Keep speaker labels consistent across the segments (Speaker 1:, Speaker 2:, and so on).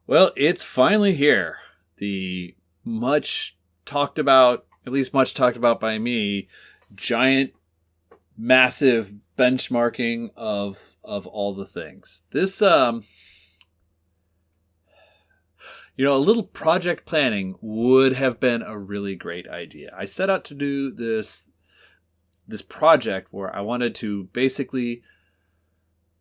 Speaker 1: Well, it's finally here. The much talked about, at least much talked about by me, giant, massive benchmarking of all the things. This, a little project planning would have been a really great idea. I set out to do this project where I wanted to basically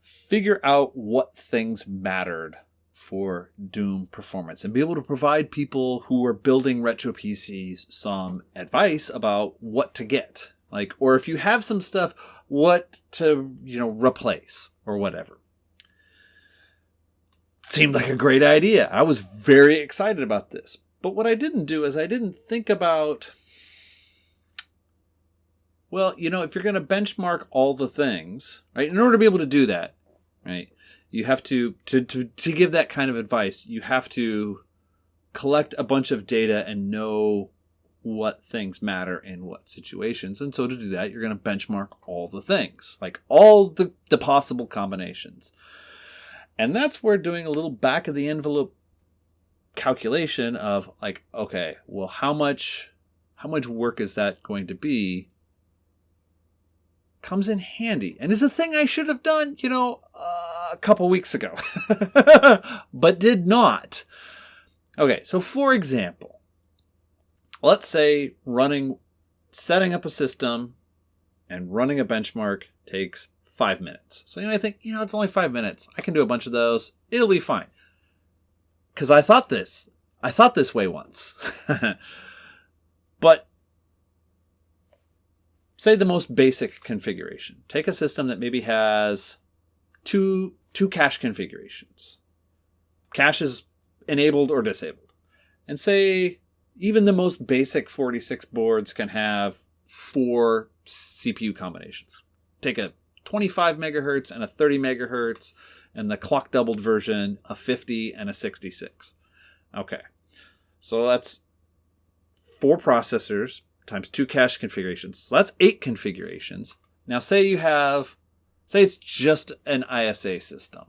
Speaker 1: figure out what things mattered for Doom performance and be able to provide people who are building retro PCs some advice about what to get. Or if you have some stuff, what to, replace or whatever. Seemed like a great idea. I was very excited about this. But what I didn't do is I didn't think about, if you're going to benchmark all the things, right, in order to be able to do that, right, you have to give that kind of advice, you have to collect a bunch of data and know what things matter in what situations. And so to do that, you're going to benchmark all the things, all the possible combinations. And that's where doing a little back of the envelope calculation of okay, well, how much work is that going to be comes in handy. And is a thing I should have done, a couple weeks ago, but did not. Okay, so for example, let's say setting up a system and running a benchmark takes 5 minutes. So I think, it's only 5 minutes. I can do a bunch of those. It'll be fine. Because I thought this way once. But say the most basic configuration. Take a system that maybe has two cache configurations. Cache is enabled or disabled. And say even the most basic 46 boards can have 4 CPU combinations. Take a 25 megahertz and a 30 megahertz and the clock doubled version, a 50 and a 66. Okay. So that's 4 processors times 2 cache configurations. So that's 8 configurations. Now say it's just an ISA system.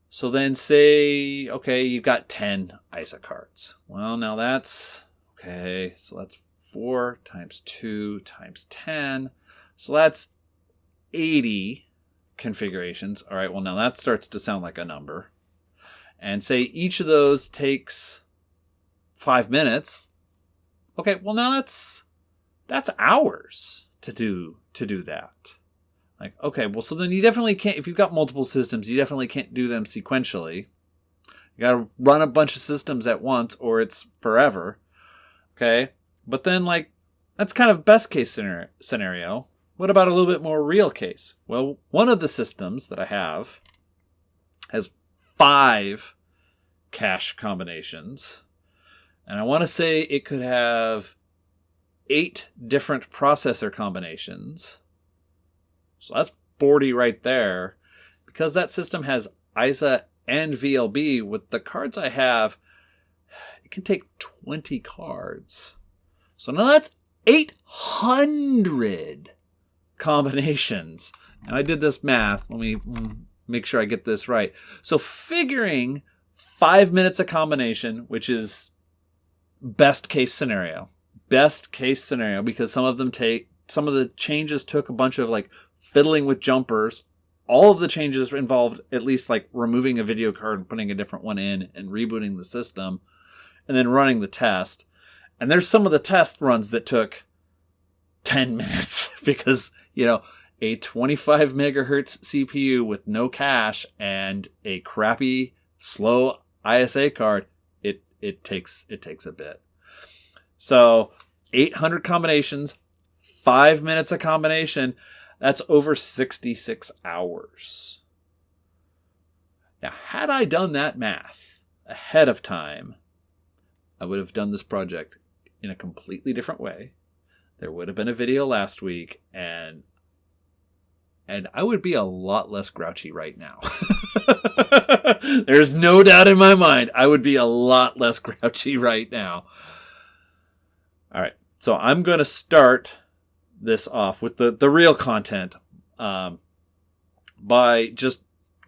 Speaker 1: So then say, okay, you've got 10 ISA cards. Well, now that's, okay, so that's 4 times 2 times 10. So that's 80 configurations. All right, well, now that starts to sound like a number. And say each of those takes 5 minutes. Okay, well, now that's hours to do that. Okay, well, so then you definitely can't, if you've got multiple systems, you definitely can't do them sequentially. You got to run a bunch of systems at once or it's forever. Okay, but then that's kind of best case scenario. What about a little bit more real case? Well, one of the systems that I have has 5 cache combinations. And I want to say it could have 8 different processor combinations. So that's 40 right there. Because that system has ISA and VLB, with the cards I have, it can take 20 cards. So now that's 800 combinations. And I did this math. Let me make sure I get this right. So figuring 5 minutes a combination, which is best case scenario, because some of the changes took a bunch of fiddling with jumpers. All of the changes involved at least removing a video card and putting a different one in and rebooting the system and then running the test. And there's some of the test runs that took 10 minutes because, a 25 megahertz CPU with no cache and a crappy, slow ISA card, it takes a bit. So 800 combinations, 5 minutes a combination, that's over 66 hours. Now, had I done that math ahead of time, I would have done this project in a completely different way. There would have been a video last week, and I would be a lot less grouchy right now. There's no doubt in my mind I would be a lot less grouchy right now. All right, so I'm going to start this off with the real content by just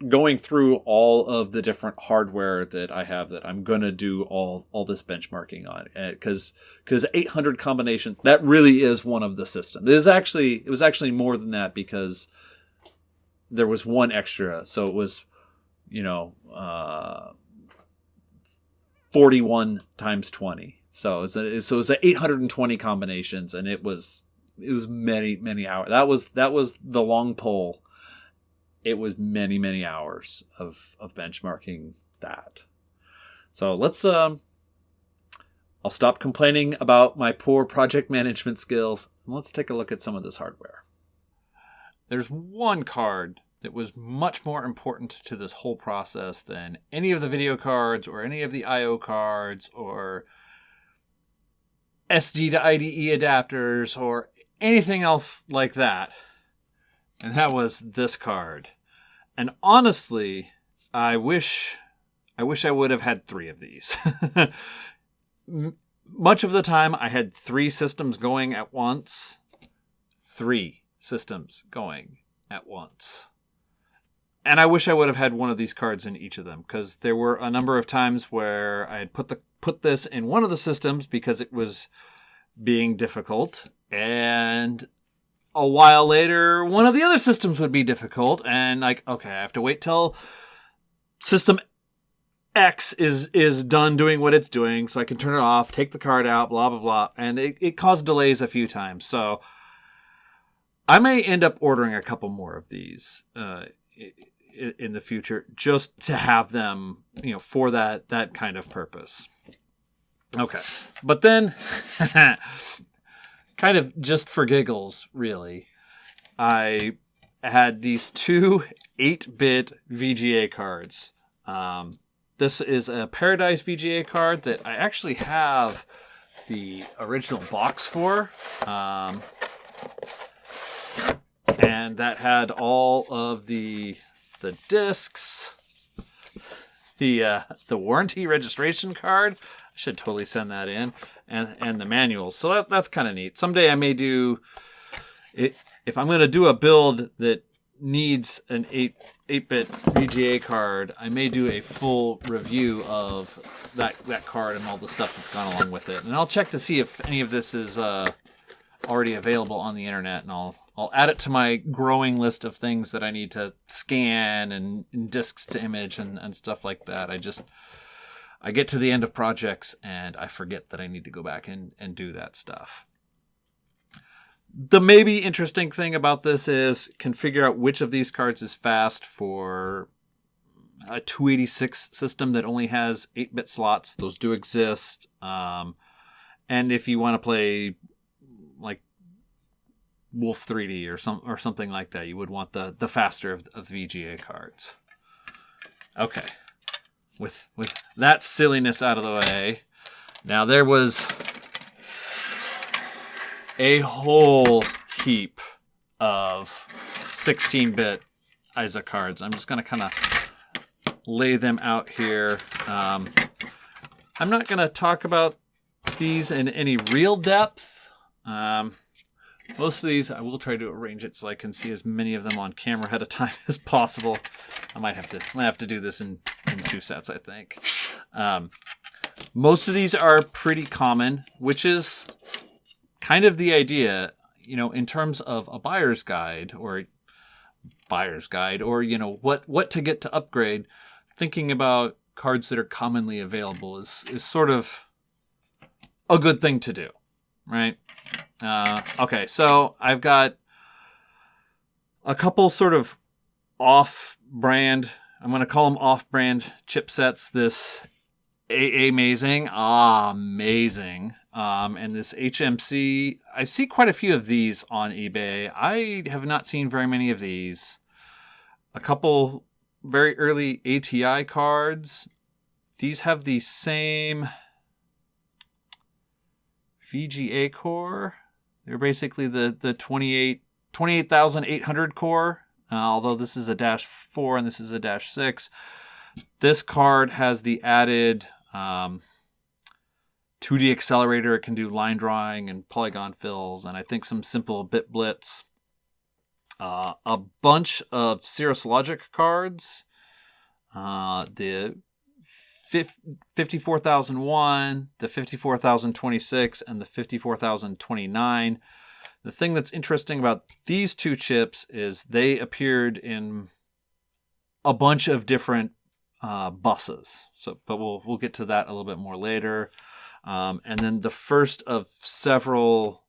Speaker 1: going through all of the different hardware that I have that I'm gonna do all this benchmarking on, because 800 combination, that really is one of the systems. It was actually more than that, because there was one extra, so it was 41 times 20. So it was 820 combinations, and it was many hours. That was the long pole. It was many hours of benchmarking that. So I'll stop complaining about my poor project management skills, and let's take a look at some of this hardware. There's one card that was much more important to this whole process than any of the video cards or any of the I/O cards or SD to IDE adapters or anything else like that. And that was this card. And honestly, I wish I would have had 3 of these. Much of the time, I had 3 systems going at once. 3 systems going at once. And I wish I would have had one of these cards in each of them, because there were a number of times where I had put this in one of the systems because it was being difficult, and a while later, one of the other systems would be difficult, and like, okay, I have to wait till system X is done doing what it's doing, so I can turn it off, take the card out, blah, blah, blah. And it caused delays a few times. So I may end up ordering a couple more of these in the future, just to have them, for that kind of purpose. Okay. But then, kind of just for giggles, really, I had these 2 8-bit VGA cards. This is a Paradise VGA card that I actually have the original box for. And that had all of the discs, the warranty registration card. I should totally send that in, and the manuals. So that's kind of neat. Someday I may do it. If I'm going to do a build that needs an 8-bit VGA card, I may do a full review of that card and all the stuff that's gone along with it. And I'll check to see if any of this is already available on the internet, and I'll add it to my growing list of things that I need to scan and discs to image and stuff like that. I get to the end of projects and I forget that I need to go back and do that stuff. The maybe interesting thing about this is can figure out which of these cards is fast for a 286 system that only has 8-bit slots. Those do exist. And if you want to play like Wolf 3D or something like that, you would want the faster of VGA cards. Okay. With that silliness out of the way, now there was a whole heap of 16-bit ISA cards. I'm just going to kind of lay them out here. I'm not going to talk about these in any real depth. Most of these, I will try to arrange it so I can see as many of them on camera at a time as possible. I might have to do this in 2 sets, I think. Most of these are pretty common, which is kind of the idea, in terms of a buyer's guide or what to get to upgrade. Thinking about cards that are commonly available is sort of a good thing to do, right? Okay, so I've got a couple sort of off-brand, I'm going to call them off-brand chipsets. This amazing, and this HMC. I see quite a few of these on eBay. I have not seen very many of these. A couple very early ATI cards. These have the same VGA core. They're basically the 28,800 core, although this is a -4 and this is a -6. This card has the added 2D accelerator. It can do line drawing and polygon fills, and I think some simple bit blitz. A bunch of Cirrus Logic cards. the 54001, the 54026, and the 54029. The thing that's interesting about these two chips is they appeared in a bunch of different buses. But we'll get to that a little bit more later. And then the first of several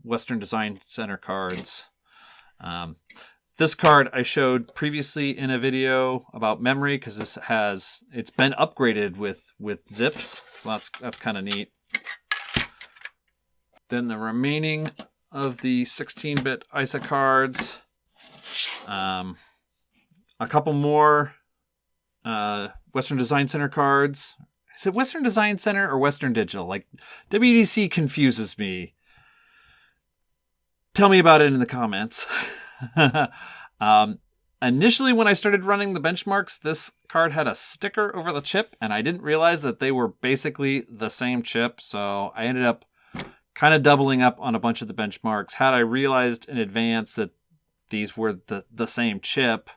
Speaker 1: Western Design Center cards. This card I showed previously in a video about memory because it's been upgraded with zips, so that's kind of neat. Then the remaining of the 16-bit ISA cards, a couple more Western Design Center cards. Is it Western Design Center or Western Digital? Like, WDC confuses me. Tell me about it in the comments. Initially, when I started running the benchmarks, this card had a sticker over the chip, and I didn't realize that they were basically the same chip, so I ended up kind of doubling up on a bunch of the benchmarks. Had I realized in advance that these were the same chip,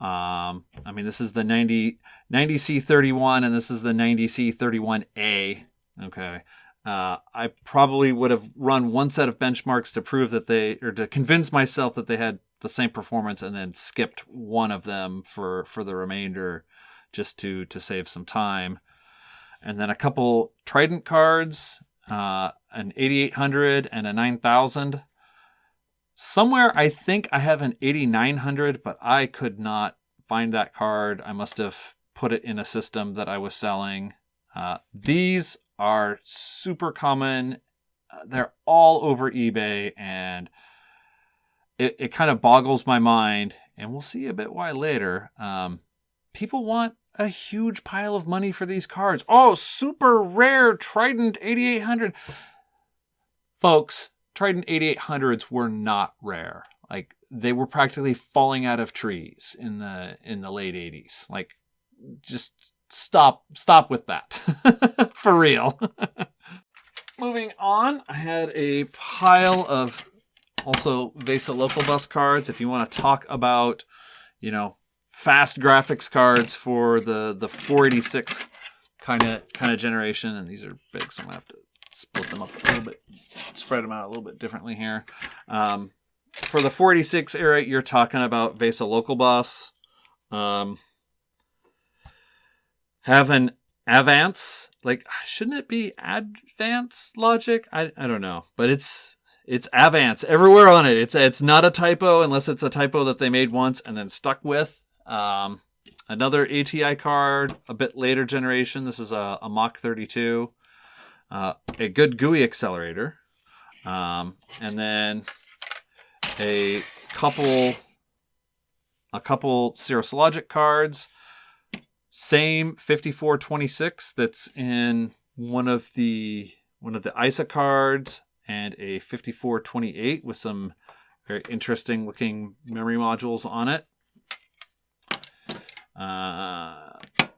Speaker 1: I mean, this is the 90C31, and this is the 90C31A, okay. I probably would have run one set of benchmarks to prove that to convince myself that they had the same performance, and then skipped one of them for the remainder just to save some time. And then a couple Trident cards, an 8800 and a 9000. Somewhere I think I have an 8900, but I could not find that card. I must have put it in a system that I was selling. These are super common. They're all over eBay, and it kind of boggles my mind, and we'll see a bit why later. People want a huge pile of money for these cards. Oh, super rare Trident 8800. Folks, Trident 8800s were not rare. Like, they were practically falling out of trees in the late 80s. Like, just stop with that. For real. Moving on, I had a pile of also VESA local bus cards. If you want to talk about, fast graphics cards for the 486 kind of generation, and these are big, so I'm gonna have to split them up a little bit, spread them out a little bit differently here. For the 486 era, you're talking about VESA local bus. Have an Avance, like, shouldn't it be Advance Logic? I don't know, but it's Avance everywhere on it. It's not a typo unless it's a typo that they made once and then stuck with. Another ATI card, a bit later generation. This is a Mach 32, a good GUI accelerator, and then a couple Cirrus Logic cards. Same 5426 that's in one of the ISA cards, and a 5428 with some very interesting looking memory modules on it.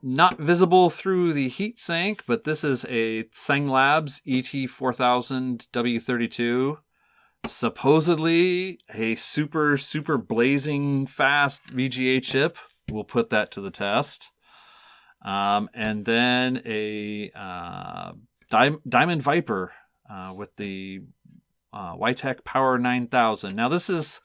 Speaker 1: Not visible through the heatsink, but this is a Tseng Labs ET4000W32. Supposedly a super blazing fast VGA chip. We'll put that to the test. And then a Diamond Viper with the YTech Power 9000. Now this is...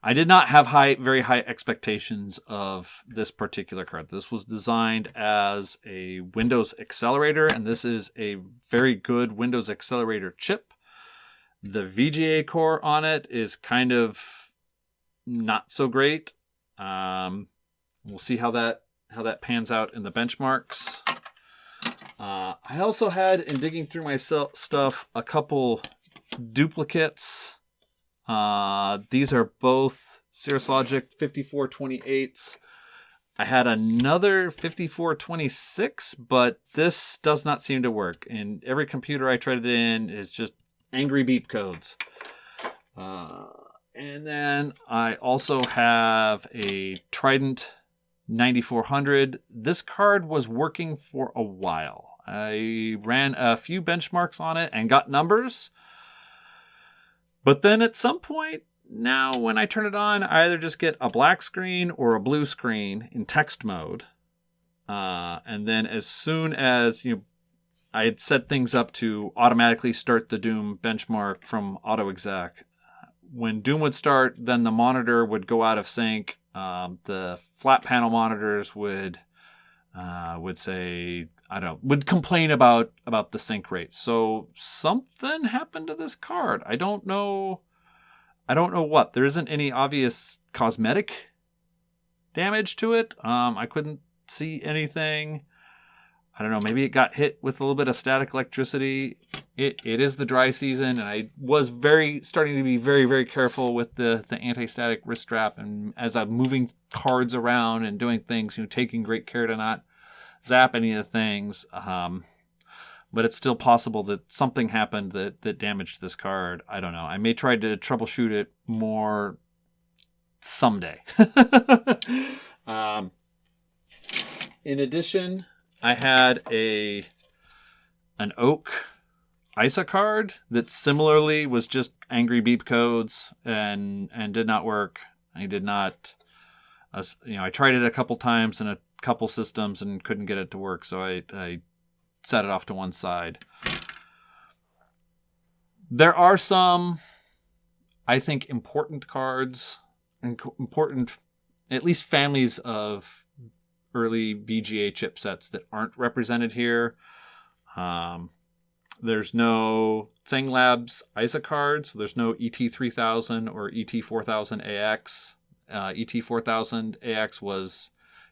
Speaker 1: I did not have very high expectations of this particular card. This was designed as a Windows accelerator, and this is a very good Windows accelerator chip. The VGA core on it is kind of not so great. We'll see how that pans out in the benchmarks. I also had, in digging through my stuff, a couple duplicates. These are both Cirrus Logic 5428s. I had another 5426, but this does not seem to work. And every computer I tried it in is just angry beep codes. And then I also have a Trident 9400. This card was working for a while. I ran a few benchmarks on it and got numbers. But then at some point, Now, when I turn it on, I either just get a black screen or a blue screen in text mode. And then as soon as I had set things up to automatically start the Doom benchmark from AutoExec. When Doom would start, then the monitor would go out of sync. The flat panel monitors would say, I don't know, would complain about the sync rate. So something happened to this card. I don't know what. There isn't any obvious cosmetic damage to it. I couldn't see anything. I don't know, maybe it got hit with a little bit of static electricity. It is the dry season, and I was starting to be very, very careful with the anti-static wrist strap, and as I'm moving cards around and doing things, taking great care to not zap any of the things. But it's still possible that something happened that damaged this card. I don't know. I may try to troubleshoot it more someday. In addition, I had an oak ISA card that similarly was just angry beep codes and did not work. I did not, I tried it a couple times in a couple systems and couldn't get it to work, so I set it off to one side. There are some, I think, important cards, important, at least families of early VGA chipsets that aren't represented here. There's no Tseng Labs ISA cards. So there's no ET3000 or ET4000AX. ET4000AX was,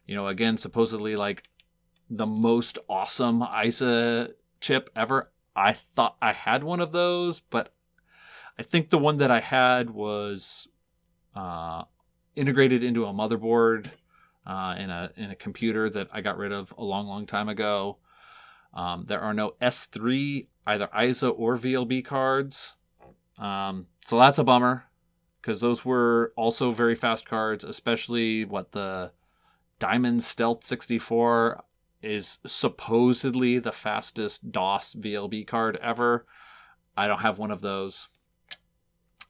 Speaker 1: again, supposedly like the most awesome ISA chip ever. I thought I had one of those, but I think the one that I had was integrated into a motherboard in a computer that I got rid of a long, long time ago. There are no S3, either ISA or VLB cards. So that's a bummer, because those were also very fast cards, especially the Diamond Stealth 64 is supposedly the fastest DOS VLB card ever. I don't have one of those.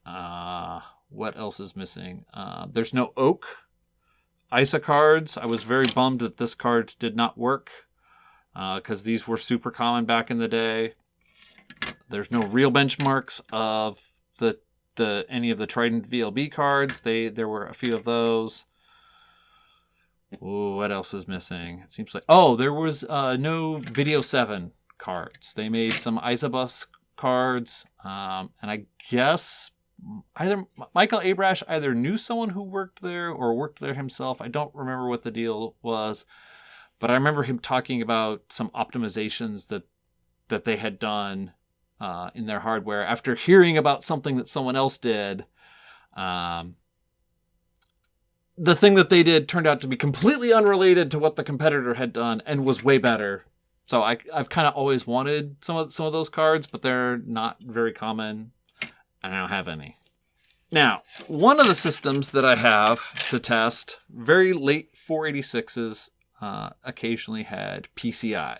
Speaker 1: What else is missing? There's no Oak ISA cards. I was very bummed that this card did not work, because these were super common back in the day. There's no real benchmarks of any of the Trident VLB cards. There were a few of those. Ooh, what else is missing? It seems like there was no Video 7 cards. They made some ISABUS cards, and I guess either Michael Abrash either knew someone who worked there or worked there himself. I don't remember what the deal was, but I remember him talking about some optimizations that they had done in their hardware after hearing about something that someone else did. The thing that they did turned out to be completely unrelated to what the competitor had done and was way better. So I've kind of always wanted some of those cards, but they're not very common. I don't have any. Now, one of the systems that I have to test, very late 486s, occasionally had PCI.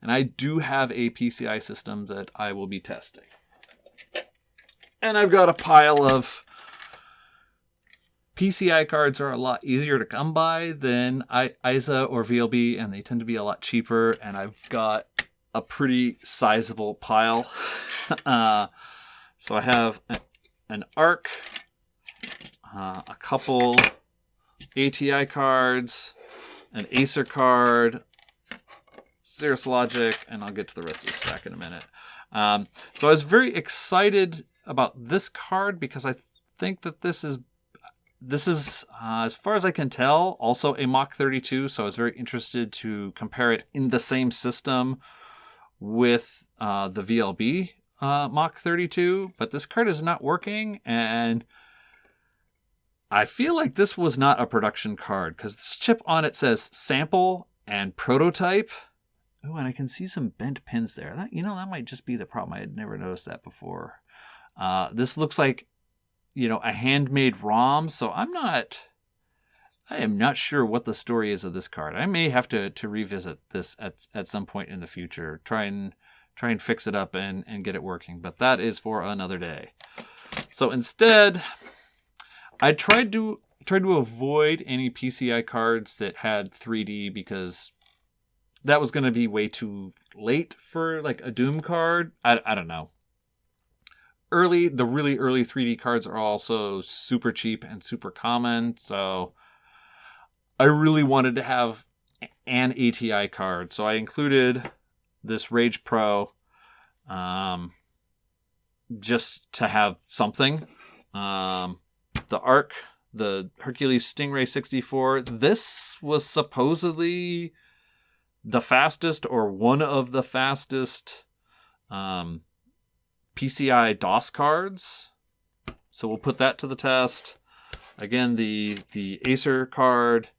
Speaker 1: And I do have a PCI system that I will be testing. And I've got a pile of PCI cards are a lot easier to come by than ISA or VLB, and they tend to be a lot cheaper. And I've got a pretty sizable pile. So I have an ARC, a couple ATI cards, an Acer card, Cirrus Logic, and I'll get to the rest of the stack in a minute. So I was very excited about this card because I think that this is as far as I can tell, also a Mach 32. So I was very interested to compare it in the same system with the VLB Mach 32. But this card is not working, and I feel like this was not a production card because this chip on it says sample and prototype. Oh, and I can see some bent pins there. That might just be the problem. I had never noticed that before. This looks like a handmade ROM, so I am not sure what the story is of this card. I may have to revisit this at some point in the future, try and fix it up and get it working, but that is for another day. So instead, I tried to avoid any PCI cards that had 3D because that was going to be way too late for like a Doom card. I don't know. The really early 3D cards are also super cheap and super common, so I really wanted to have an ATI card, so I included this Rage Pro just to have something. The Arc, the Hercules Stingray 64, this was supposedly the fastest or one of the fastest PCI DOS cards. So we'll put that to the test. Again, the Acer card,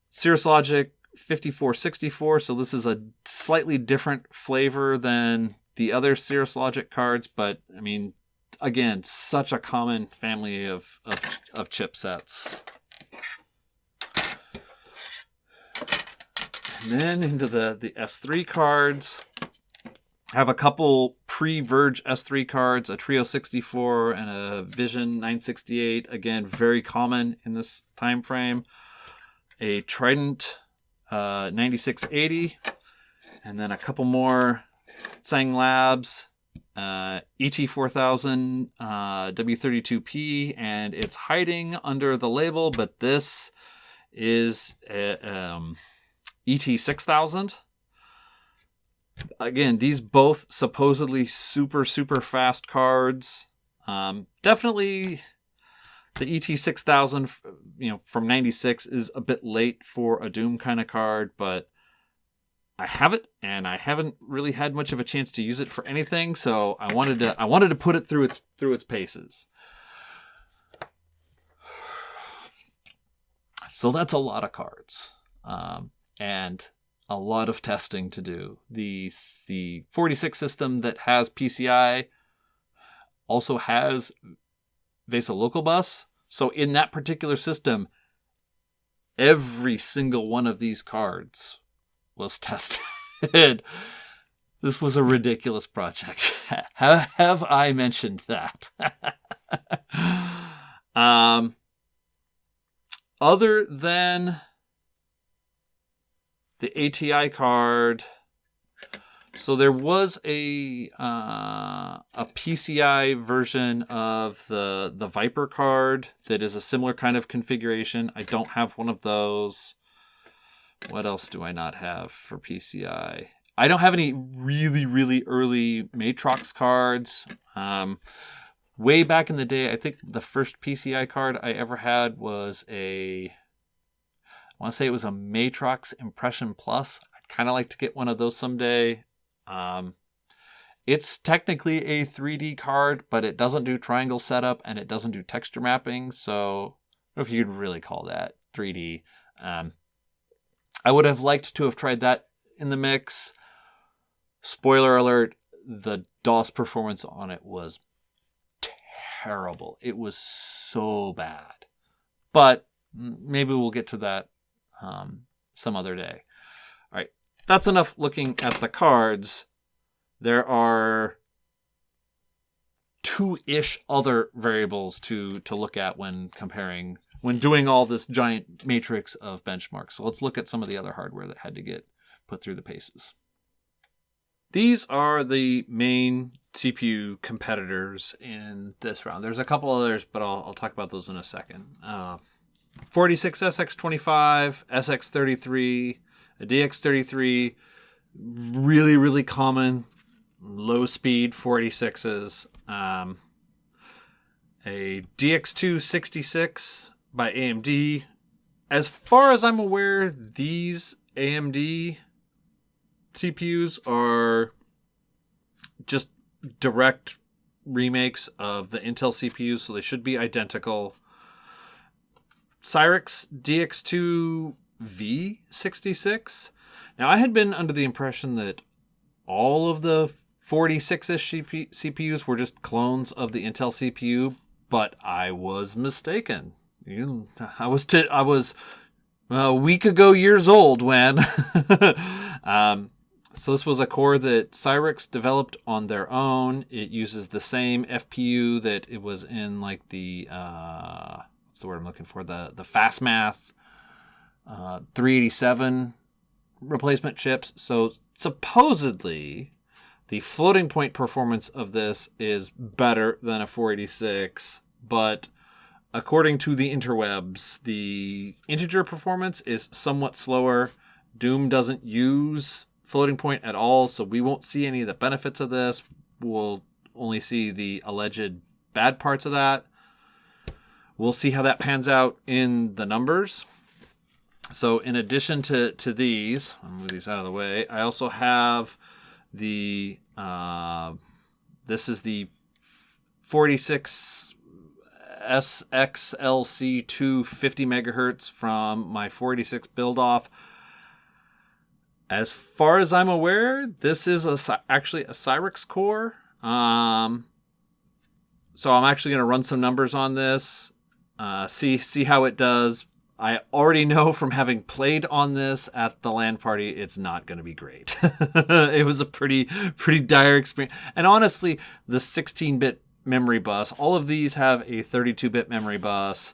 Speaker 1: Cirrus Logic 5464. So this is a slightly different flavor than the other Cirrus Logic cards, but I mean, again, such a common family of chipsets. And then into the S3 cards. I have a couple pre-Verge S3 cards, a Trio 64 and a Vision 968. Again, very common in this time frame. A Trident 9680. And then a couple more Tsang Labs. ET4000 W32P, and it's hiding under the label, but this is ET6000. Again, these both supposedly super fast cards. Definitely the ET6000, from 96 is a bit late for a Doom kind of card, but I have it, and I haven't really had much of a chance to use it for anything, so I wanted to put it through its paces. So that's a lot of cards, and a lot of testing to do. The 46 system that has PCI also has VESA Local Bus, so in that particular system, every single one of these cards was tested. This was a ridiculous project. Have I mentioned that? Other than the ATI card, so there was a PCI version of the Viper card that is a similar kind of configuration. I don't have one of those. What else do I not have for PCI? I don't have any really early Matrox cards. Way back in the day, I think the first PCI card I ever had was I want to say it was a Matrox Impression Plus. I'd kind of like to get one of those someday. It's technically a 3D card, but it doesn't do triangle setup and it doesn't do texture mapping. So I don't know if you could really call that 3D. I would have liked to have tried that in the mix. Spoiler alert, the DOS performance on it was terrible. It was so bad. But maybe we'll get to that some other day. All right, that's enough looking at the cards. There are 2-ish other variables to look at when comparing, when doing all this giant matrix of benchmarks. So let's look at some of the other hardware that had to get put through the paces. These are the main CPU competitors in this round. There's a couple others, but I'll talk about those in a second. 46SX25, SX33, a DX33, really common low-speed 46s. A DX266 by AMD. As far as I'm aware, these AMD CPUs are just direct remakes of the Intel CPUs, so they should be identical. Cyrix DX2V66. Now, I had been under the impression that all of the 46-ish CPUs were just clones of the Intel CPU, but I was mistaken. I was a week ago years old when So this was a core that Cyrix developed on their own. It uses the same FPU that it was in like the, what's the word I'm looking for? The FastMath 387 replacement chips. So supposedly the floating point performance of this is better than a 486, but according to the interwebs, the integer performance is somewhat slower. Doom doesn't use floating point at all, so we won't see any of the benefits of this. We'll only see the alleged bad parts of that. We'll see how that pans out in the numbers. So in addition to these, I'll move these out of the way, I also have the, this is the 46 SXLC2 50 megahertz from my 486 build off. As far as I'm aware, this is actually a Cyrix core. So I'm actually going to run some numbers on this, see how it does. I already know from having played on this at the LAN party, it's not going to be great. It was a pretty dire experience. And honestly, the 16-bit memory bus, all of these have a 32-bit memory bus,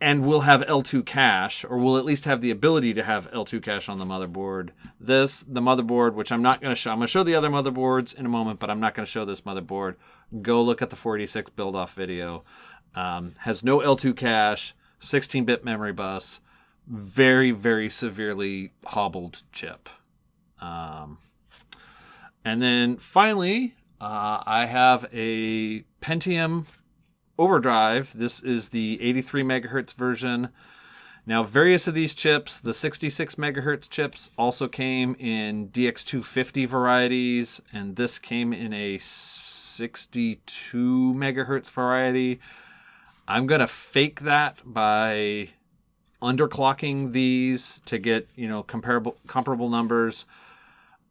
Speaker 1: and will have L2 cache, or will at least have the ability to have L2 cache on the motherboard. The motherboard, which I'm not going to show. I'm going to show the other motherboards in a moment, but I'm not going to show this motherboard. Go look at the 486 build-off video. Has no L2 cache, 16-bit memory bus, very, very severely hobbled chip. And then finally, I have a Pentium Overdrive. This is the 83 megahertz version. Now, various of these chips, the 66 megahertz chips, also came in DX250 varieties, and this came in a 62 megahertz variety. I'm going to fake that by underclocking these to get, comparable numbers.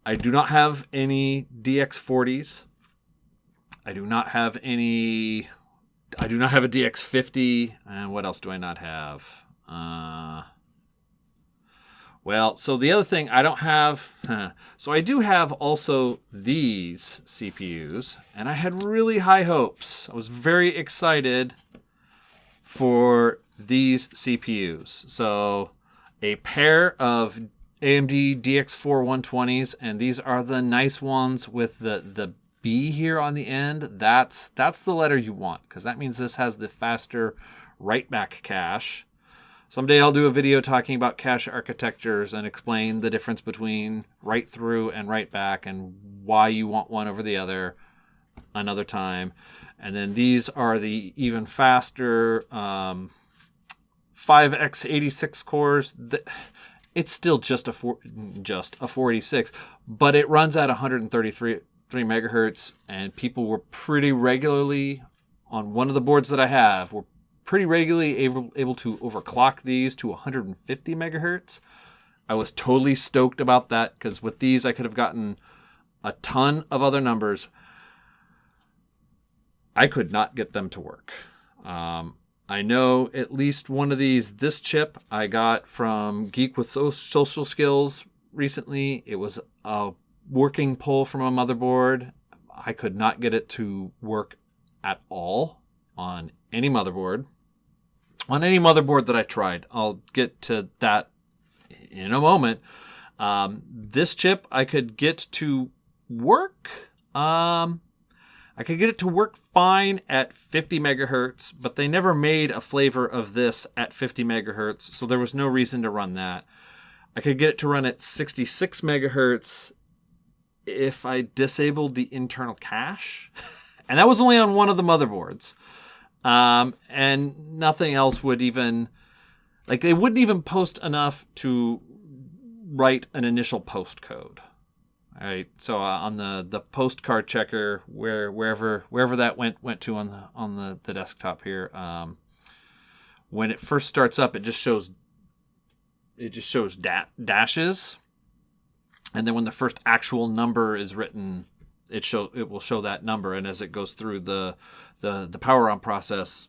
Speaker 1: I do not have any DX40s. I do not have a DX50. And what else do I not have? So the other thing I don't have, so I do have also these CPUs, and I had really high hopes. I was very excited for these CPUs. So a pair of AMD DX4 120s, and these are the nice ones with the B here on the end. That's the letter you want, because that means this has the faster write-back cache. Someday I'll do a video talking about cache architectures and explain the difference between write-through and write-back and why you want one over the other another time. And then these are the even faster 5x86 cores. It's still just a 486, but it runs at 133 megahertz, and people were pretty regularly on one of the boards that I have were pretty regularly able to overclock these to 150 megahertz. I was totally stoked about that, because with these I could have gotten a ton of other numbers. I could not get them to work. I know at least one of these, this chip I got from Geek with Social Skills recently. It was a working pull from a motherboard. I could not get it to work at all on any motherboard. On any motherboard that I tried. I'll get to that in a moment. This chip I could get to work. I could get it to work fine at 50 megahertz, but they never made a flavor of this at 50 megahertz, so there was no reason to run that. I could get it to run at 66 megahertz if I disabled the internal cache. And that was only on one of the motherboards. And nothing else would even... they wouldn't even post enough to write an initial post code. All right, so on the postcard checker, wherever that went to on the desktop here, when it first starts up, it just shows dashes, and then when the first actual number is written, it will show that number, and as it goes through the power on process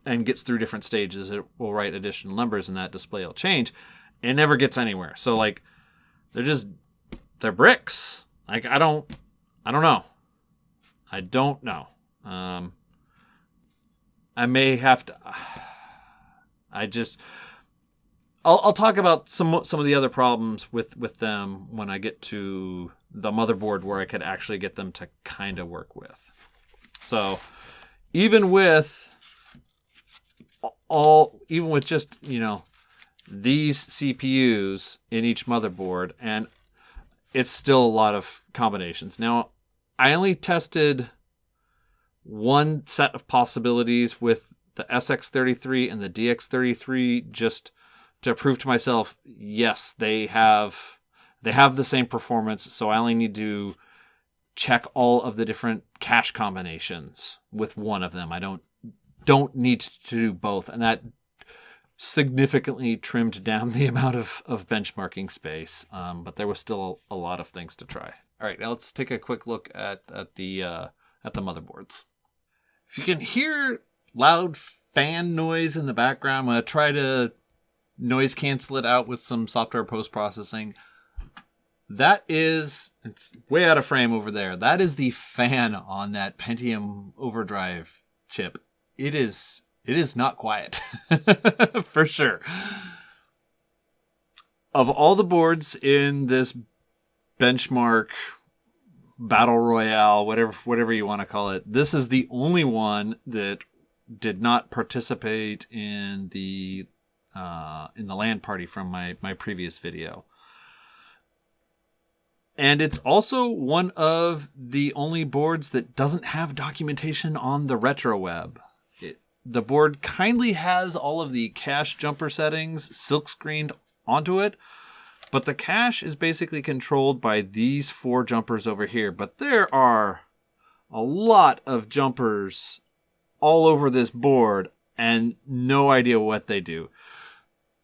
Speaker 1: and gets through different stages, it will write additional numbers, and that display will change. It never gets anywhere. So they're just they're bricks. Like, I don't know. I don't know. I may have to. I'll talk about some of the other problems with them when I get to the motherboard where I could actually get them to kind of work with. So even with just, these CPUs in each motherboard, and it's still a lot of combinations. Now, I only tested one set of possibilities with the SX33 and the DX33 just to prove to myself, yes, they have the same performance, so I only need to check all of the different cache combinations with one of them. I don't need to do both, and that significantly trimmed down the amount of benchmarking space, but there was still a lot of things to try. All right, now let's take a quick look at the motherboards. If you can hear loud fan noise in the background, I'm going to try to noise cancel it out with some software post-processing. It's way out of frame over there. That is the fan on that Pentium overdrive chip. It is not quiet, for sure. Of all the boards in this benchmark battle royale, whatever you want to call it, this is the only one that did not participate in the LAN party from my previous video. And it's also one of the only boards that doesn't have documentation on the retro web. The board kindly has all of the cache jumper settings silkscreened onto it, but the cache is basically controlled by these 4 jumpers over here. But there are a lot of jumpers all over this board and no idea what they do.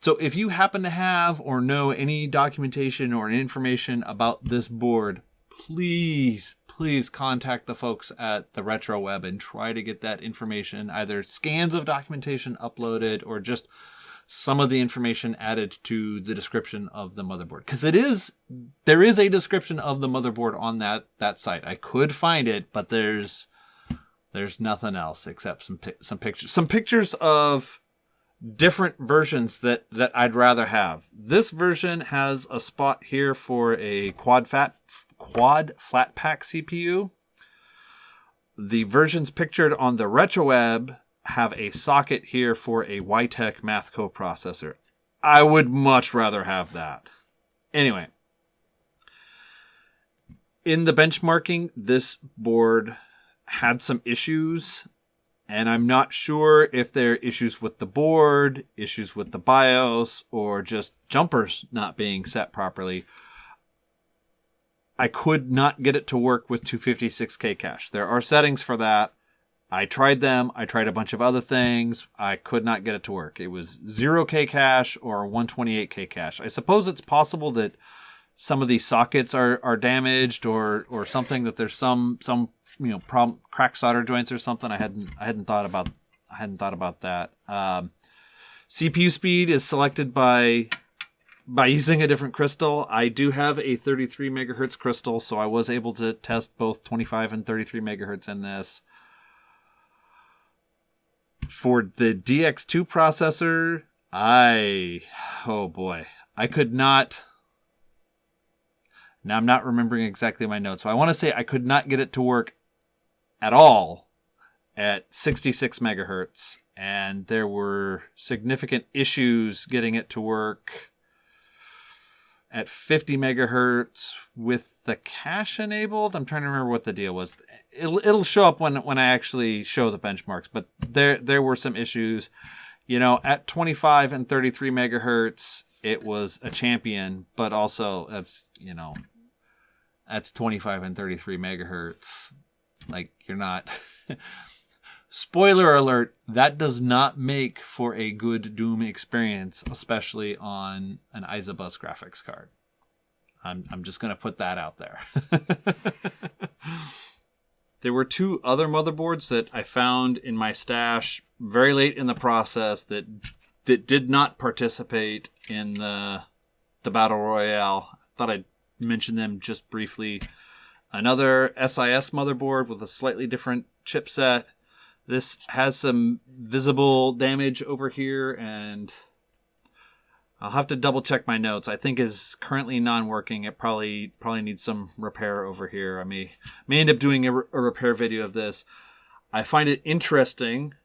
Speaker 1: So if you happen to have or know any documentation or information about this board, please contact the folks at the retro web and try to get that information, either scans of documentation uploaded or just some of the information added to the description of the motherboard. Because there is a description of the motherboard on that site. I could find it, but there's nothing else except some pictures. Some pictures of different versions that I'd rather have. This version has a spot here for a quad flat pack CPU. The versions pictured on the RetroWeb have a socket here for a Ytech Math coprocessor. I would much rather have that. Anyway, in the benchmarking, this board had some issues, and I'm not sure if they're issues with the board, issues with the BIOS, or just jumpers not being set properly. I could not get it to work with 256K cache. There are settings for that. I tried them. I tried a bunch of other things. I could not get it to work. It was 0K cache or 128K cache. I suppose it's possible that some of these sockets are damaged or something, that there's some problem, cracked solder joints or something. I hadn't thought about that. CPU speed is selected by using a different crystal. I do have a 33 megahertz crystal, so I was able to test both 25 and 33 megahertz in this. For the DX2 processor, I could not. Now I'm not remembering exactly my notes, so I want to say I could not get it to work at all at 66 megahertz, and there were significant issues getting it to work at 50 megahertz with the cache enabled. I'm trying to remember what the deal was. It'll show up when I actually show the benchmarks, but there were some issues. At 25 and 33 megahertz, it was a champion, but also that's 25 and 33 megahertz. Like, you're not... Spoiler alert, that does not make for a good Doom experience, especially on an Isabus graphics card. I'm just going to put that out there. There were 2 other motherboards that I found in my stash very late in the process that did not participate in the Battle Royale. I thought I'd mention them just briefly. Another SIS motherboard with a slightly different chipset. This has some visible damage over here, and I'll have to double check my notes. I think is currently non-working. It probably needs some repair over here. I may end up doing a repair video of this. I find it interesting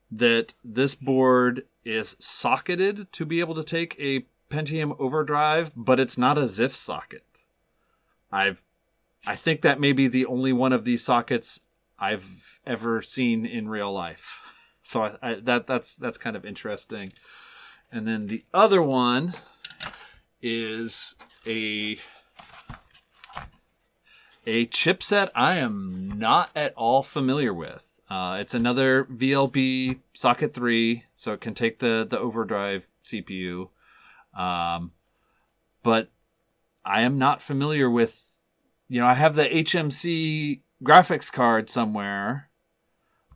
Speaker 1: that this board is socketed to be able to take a Pentium overdrive, but it's not a ZIF socket. I think that may be the only one of these sockets I've ever seen in real life. So that's kind of interesting. And then the other one is a chipset I am not at all familiar with. It's another VLB socket 3, so it can take the overdrive CPU. But I am not familiar with, I have the HMC graphics card somewhere.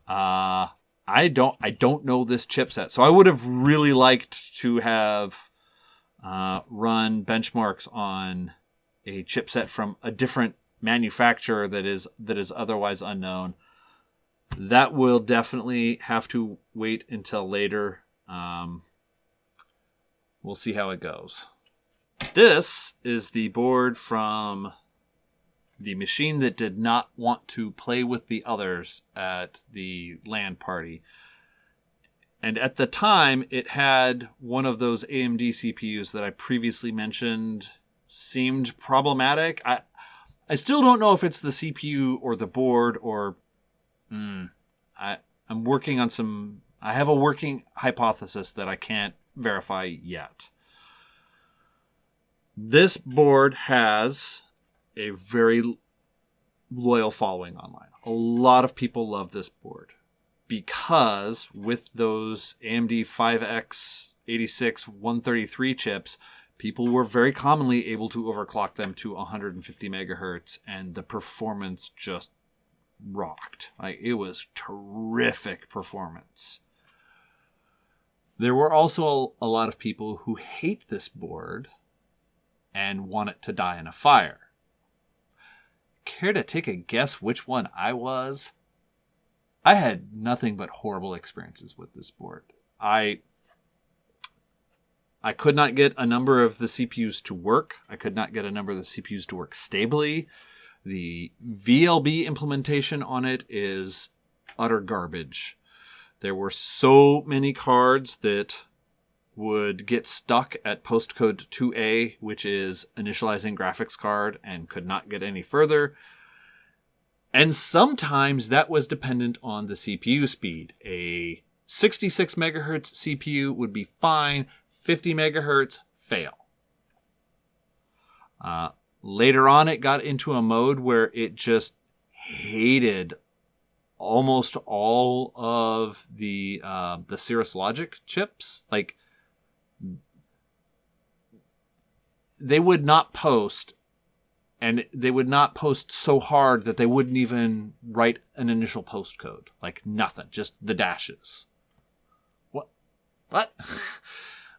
Speaker 1: I don't know this chipset, so I would have really liked to have run benchmarks on a chipset from a different manufacturer that is otherwise unknown. That will definitely have to wait until later. We'll see how it goes. This is the board from the machine that did not want to play with the others at the LAN party. And at the time, it had one of those AMD CPUs that I previously mentioned seemed problematic. I still don't know if it's the CPU or the board or... I'm working on some... I have a working hypothesis that I can't verify yet. This board has a very loyal following online. A lot of people love this board because with those AMD 5X86 133 chips, people were very commonly able to overclock them to 150 megahertz, and the performance just rocked. Like, it was terrific performance. There were also a lot of people who hate this board and want it to die in a fire. Care to take a guess which one I was? I had nothing but horrible experiences with this board. I could not get a number of the CPUs to work. I could not get a number of the CPUs to work stably. The VLB implementation on it is utter garbage. There were so many cards that would get stuck at postcode 2A, which is initializing graphics card, and could not get any further. And sometimes that was dependent on the CPU speed. A 66 megahertz CPU would be fine. 50 megahertz, fail. Later on, it got into a mode where it just hated almost all of the Cirrus Logic chips. Like, they would not post, and they would not post so hard that they wouldn't even write an initial post code. Like, nothing, just the dashes. What?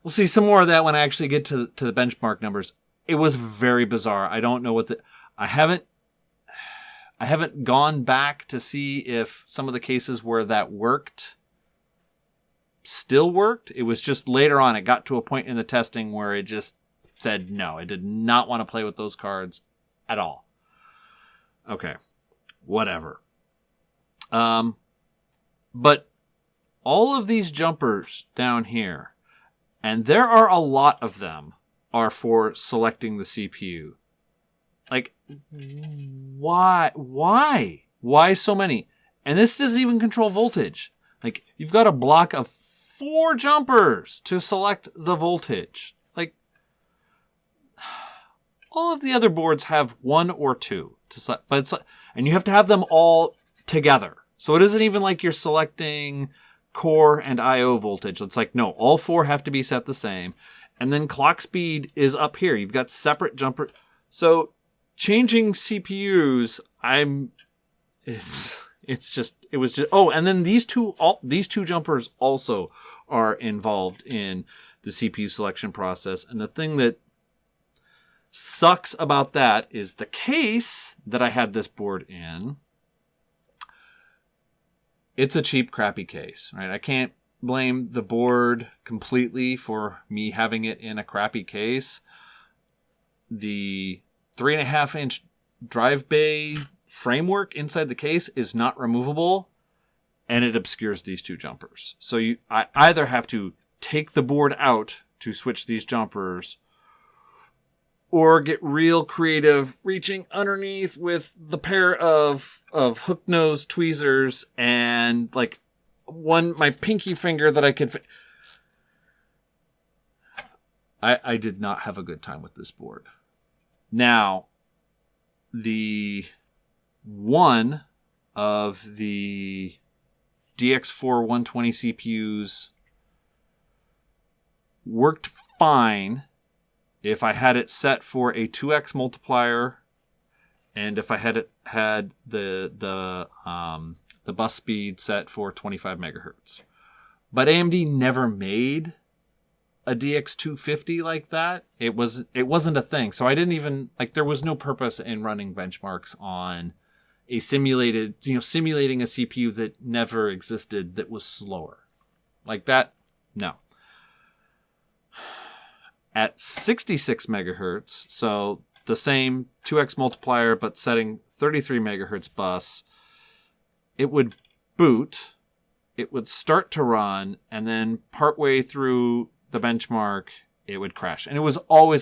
Speaker 1: We'll see some more of that when I actually get to the benchmark numbers. It was very bizarre. I don't know what I haven't gone back to see if some of the cases where that worked still worked. It was just later on, it got to a point in the testing where it just said no. I did not want to play with those cards at all. Okay, whatever. But all of these jumpers down here, and there are a lot of them, are for selecting the CPU. Like, why? Why so many? And this doesn't even control voltage. Like, you've got a block of 4 jumpers to select the voltage. Like, all of the other boards have 1 or 2 to select, but it's, and you have to have them all together. So it isn't even like you're selecting core and IO voltage. It's like, no, all 4 have to be set the same. And then clock speed is up here. You've got separate jumper. So changing CPUs, and then these two jumpers also are involved in the CPU selection process. And the thing that sucks about that is the case that I had this board in. It's a cheap, crappy case, right? I can't blame the board completely for me having it in a crappy case. The 3.5-inch drive bay framework inside the case is not removable, and it obscures these two jumpers. So I either have to take the board out to switch these jumpers, or get real creative reaching underneath with the pair of hook nose tweezers and like my pinky finger that I could. I did not have a good time with this board. Now, the one of the DX4 120 CPUs worked fine if I had it set for a 2x multiplier, and if I had the bus speed set for 25 megahertz. But AMD never made a DX250 like that. It wasn't a thing. So I didn't even there was no purpose in running benchmarks on a simulating a CPU that never existed that was slower. Like that, no. At 66 megahertz, so the same 2x multiplier but setting 33 megahertz bus, it would boot, it would start to run, and then partway through the benchmark, it would crash. And it was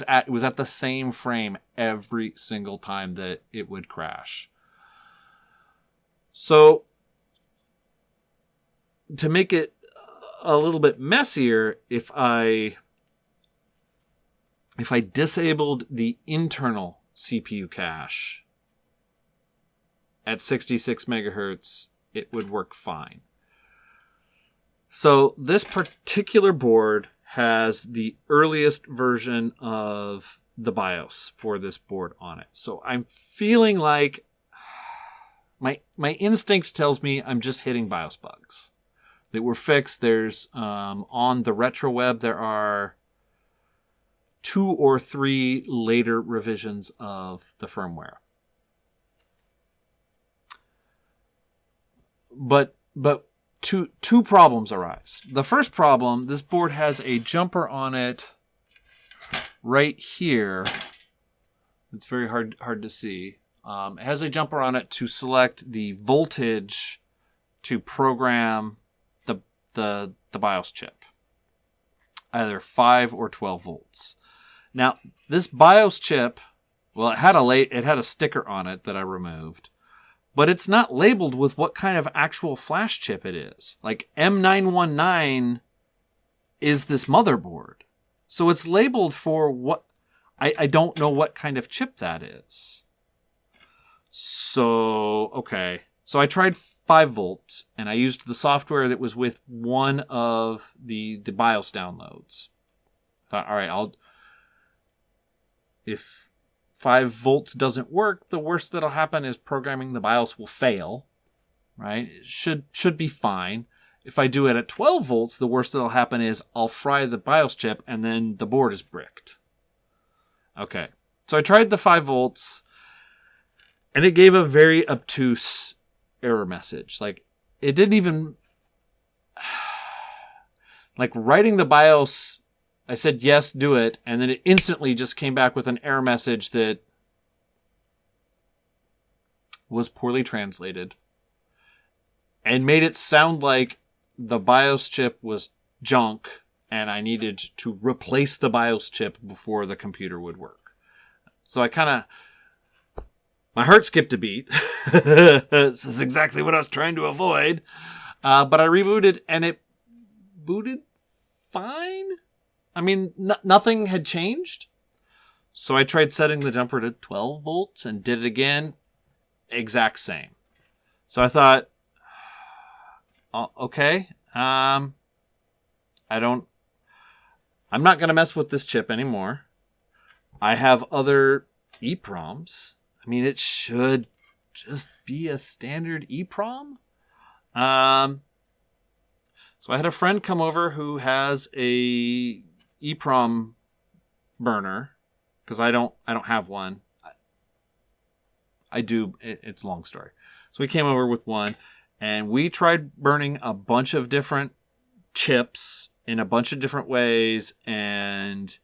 Speaker 1: at the same frame every single time that it would crash. So to make it a little bit messier, if I disabled the internal CPU cache at 66 megahertz, it would work fine. So this particular board has the earliest version of the BIOS for this board on it. So I'm feeling like my instinct tells me I'm just hitting BIOS bugs that were fixed. There's on the retro web, there are 2 or 3 later revisions of the firmware. But two problems arise. The first problem, this board has a jumper on it right here. It's very hard to see. It has a jumper on it to select the voltage to program the BIOS chip, either 5 or 12 volts. Now, this BIOS chip, well, it had a sticker on it that I removed, but it's not labeled with what kind of actual flash chip it is. Like M919 is this motherboard. So it's labeled for what, I don't know what kind of chip that is. So, okay. So I tried 5 volts, and I used the software that was with one of the BIOS downloads. All right, if 5 volts doesn't work, the worst that'll happen is programming the BIOS will fail, right? It should be fine. If I do it at 12 volts, the worst that'll happen is I'll fry the BIOS chip and then the board is bricked. Okay, so I tried the 5 volts, and it gave a very obtuse error message. Like, it didn't even... Like, writing the BIOS, I said, yes, do it, and then it instantly just came back with an error message that was poorly translated and made it sound like the BIOS chip was junk and I needed to replace the BIOS chip before the computer would work. So I kind of... My heart skipped a beat. This is exactly what I was trying to avoid. But I rebooted, and it booted fine. I mean, nothing had changed. So I tried setting the jumper to 12 volts and did it again. Exact same. So I thought, okay, I'm not going to mess with this chip anymore. I have other EEPROMs. I mean, it should just be a standard EEPROM. So I had a friend come over who has a EEPROM burner because I don't have one. I do. It's a long story. So we came over with one, and we tried burning a bunch of different chips in a bunch of different ways, and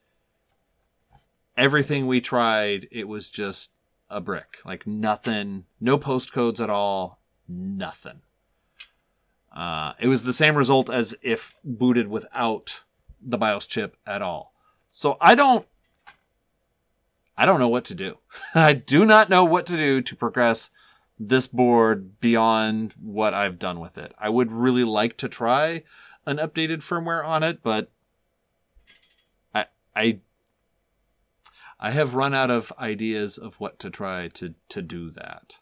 Speaker 1: everything we tried, it was just a brick. Like nothing, no postcodes at all, nothing. It was the same result as if booted without the BIOS chip at all. So I don't know what to do. I do not know what to do to progress this board beyond what I've done with it. I would really like to try an updated firmware on it, but I have run out of ideas of what to try to do that.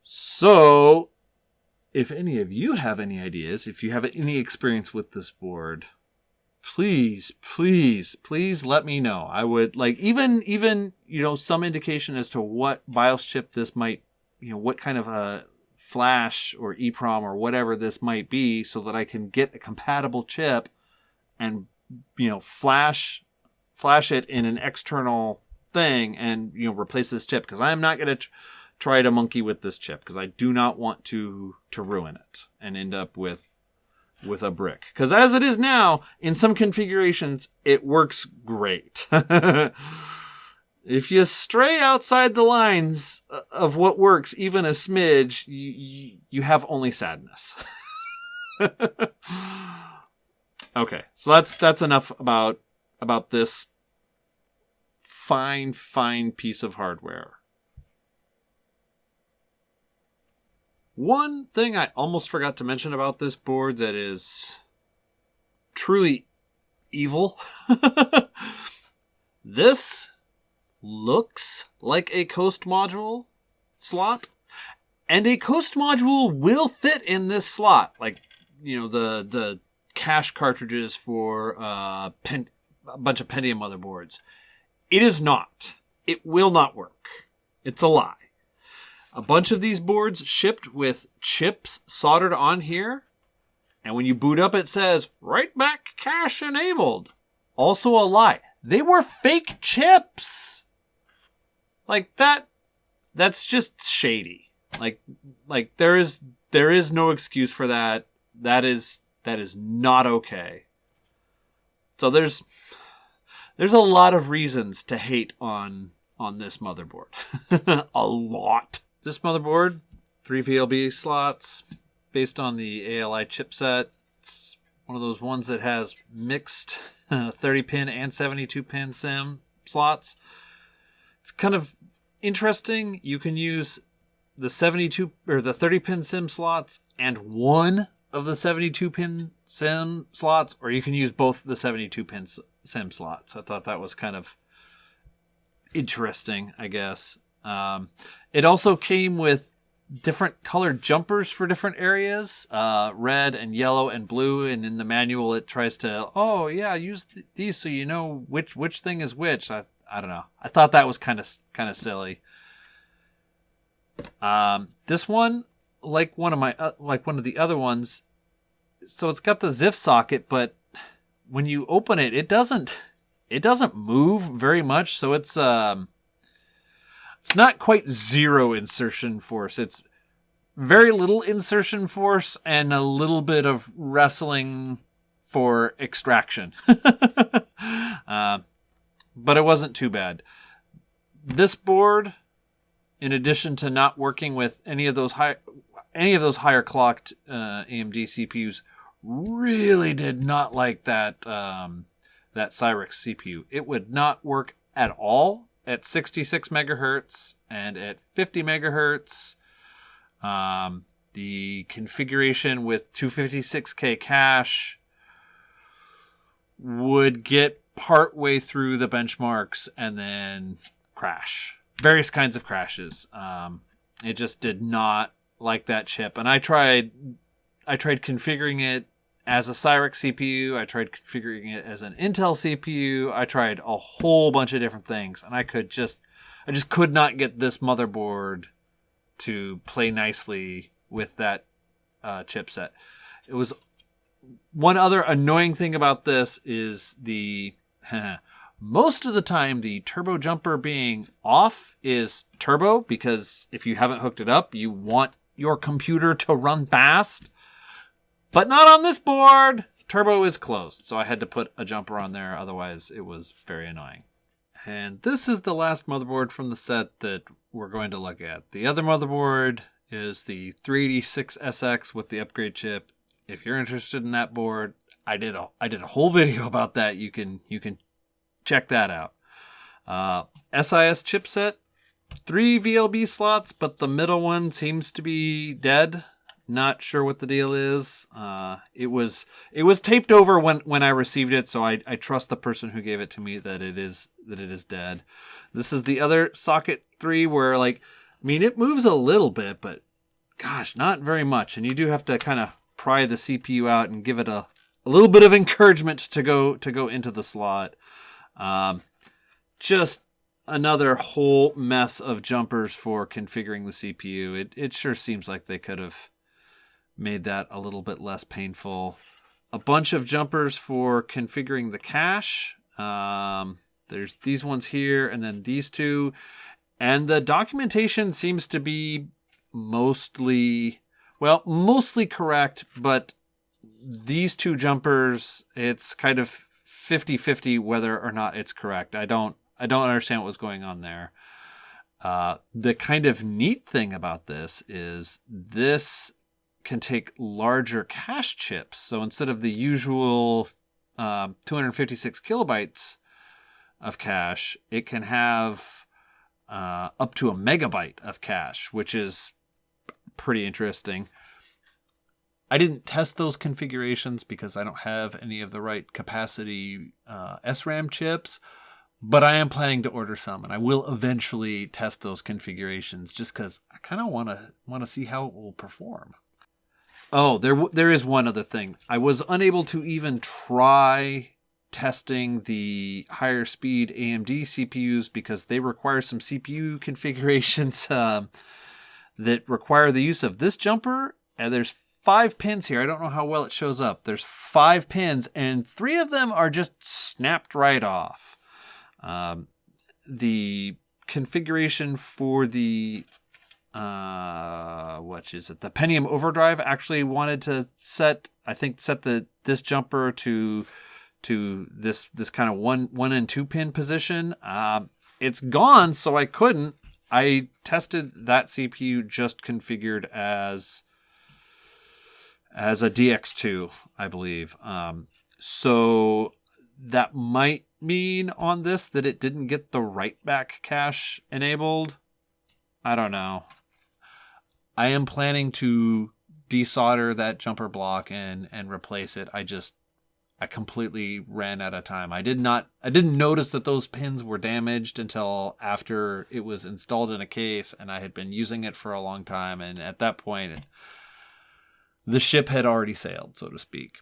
Speaker 1: So, if any of you have any ideas, if you have any experience with this board, please let me know. I would like even some indication as to what BIOS chip this might, what kind of a flash or EEPROM or whatever this might be, so that I can get a compatible chip and flash it in an external thing and replace this chip, because I am not going to try to monkey with this chip, because I do not want to ruin it and end up with a brick. Because as it is now, in some configurations, it works great. If you stray outside the lines of what works, even a smidge, you have only sadness. Okay, so that's enough about this fine piece of hardware. One thing I almost forgot to mention about this board that is truly evil. This looks like a Coast module slot, and a Coast module will fit in this slot. Like, the cache cartridges for a bunch of Pentium motherboards. It is not. It will not work. It's a lie. A bunch of these boards shipped with chips soldered on here, and when you boot up, it says, "Right back cache enabled." Also a lie. They were fake chips. Like that's just shady. Like there is no excuse for that. That is not okay. So there's a lot of reasons to hate on this motherboard. A lot. This motherboard, 3 VLB slots based on the ALI chipset. It's one of those ones that has mixed 30-pin and 72-pin SIM slots. It's kind of interesting. You can use the 72 or the 30-pin SIM slots and one of the 72-pin SIM slots, or you can use both the 72-pin SIM slots. I thought that was kind of interesting, I guess. It also came with different colored jumpers for different areas, red and yellow and blue. And in the manual, it tries to, use these so you know which thing is which. I don't know. I thought that was kind of silly. This one, like one of the other ones, so it's got the ZIF socket, but when you open it, it doesn't move very much. So it's not quite zero insertion force. It's very little insertion force and a little bit of wrestling for extraction. But it wasn't too bad. This board, in addition to not working with any of those higher clocked AMD CPUs, really did not like that Cyrix CPU. It would not work at all at 66 megahertz and at 50 megahertz. The configuration with 256K cache would get partway through the benchmarks and then crash. Various kinds of crashes. It just did not like that chip. And I tried configuring it as a Cyrix CPU. I tried configuring it as an Intel CPU. I tried a whole bunch of different things, and I just could not get this motherboard to play nicely with that chipset. It was one other annoying thing about this is the Most of the time, the turbo jumper being off is turbo, because if you haven't hooked it up, you want your computer to run fast. But not on this board. Turbo is closed, so I had to put a jumper on there. Otherwise, it was very annoying. And this is the last motherboard from the set that we're going to look at. The other motherboard is the 386SX with the upgrade chip. If you're interested in that board, I did a whole video about that. You can check that out. SIS chipset, 3 VLB slots, but the middle one seems to be dead. Not sure what the deal is. It was taped over when I received it, so I trust the person who gave it to me that it is dead. This is the other socket 3 where, like, I mean, it moves a little bit, but gosh, not very much. And you do have to kind of pry the CPU out and give it a little bit of encouragement to go into the slot. Just another whole mess of jumpers for configuring the CPU. It sure seems like they could have made that a little bit less painful. A bunch of jumpers for configuring the cache. There's these ones here, and then these two. And the documentation seems to be mostly correct, but these two jumpers, it's kind of 50-50 whether or not it's correct. I don't understand what was going on there. The kind of neat thing about this is this can take larger cache chips. So instead of the usual 256 kilobytes of cache, it can have up to a megabyte of cache, which is pretty interesting. I didn't test those configurations because I don't have any of the right capacity SRAM chips, but I am planning to order some, and I will eventually test those configurations just because I kind of want to see how it will perform. Oh, there is one other thing. I was unable to even try testing the higher speed AMD CPUs because they require some CPU configurations that require the use of this jumper. And there's 5 pins here. I don't know how well it shows up. There's 5 pins, and 3 of them are just snapped right off. The configuration for the the Pentium Overdrive actually wanted to set this jumper to this kind of one and 2 pin position. It's gone, so I couldn't. I tested that CPU just configured as a DX2, I believe. So that might mean on this that it didn't get the write back cache enabled. I don't know. I am planning to desolder that jumper block and replace it. I completely ran out of time. I didn't notice that those pins were damaged until after it was installed in a case, and I had been using it for a long time, and at that point the ship had already sailed, so to speak.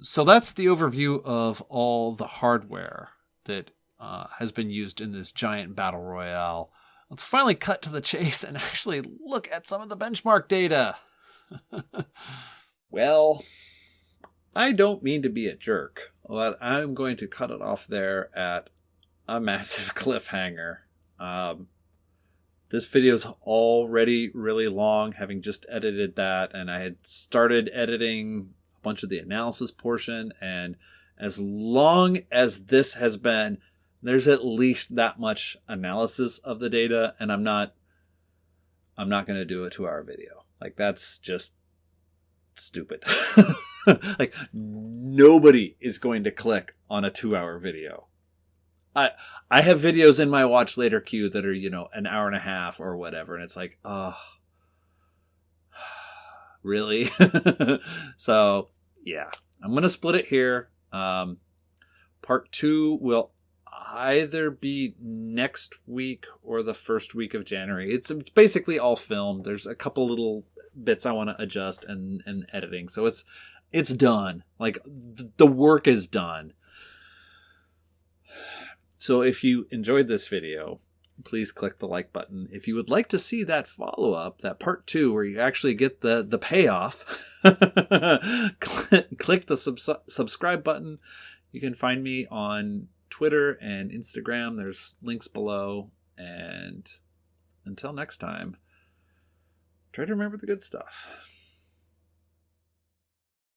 Speaker 1: So that's the overview of all the hardware that has been used in this giant battle royale. Let's finally cut to the chase and actually look at some of the benchmark data. Well, I don't mean to be a jerk, but I'm going to cut it off there at a massive cliffhanger. This video is already really long, having just edited that, and I had started editing a bunch of the analysis portion, and as long as this has been, there's at least that much analysis of the data, and I'm not going to do a 2-hour video. Like, that's just stupid. Like, nobody is going to click on a 2-hour video. I have videos in my watch later queue that are, an hour and a half or whatever, and it's like, oh, really? So, yeah, I'm going to split it here. Part 2 will either be next week or the first week of January. It's basically all filmed. There's a couple little bits I want to adjust and editing. So it's done. Like, the work is done. So if you enjoyed this video, please click the like button. If you would like to see that follow-up, that part 2 where you actually get the payoff, click the subscribe button. You can find me on Twitter and Instagram. There's links below. And until next time, try to remember the good stuff.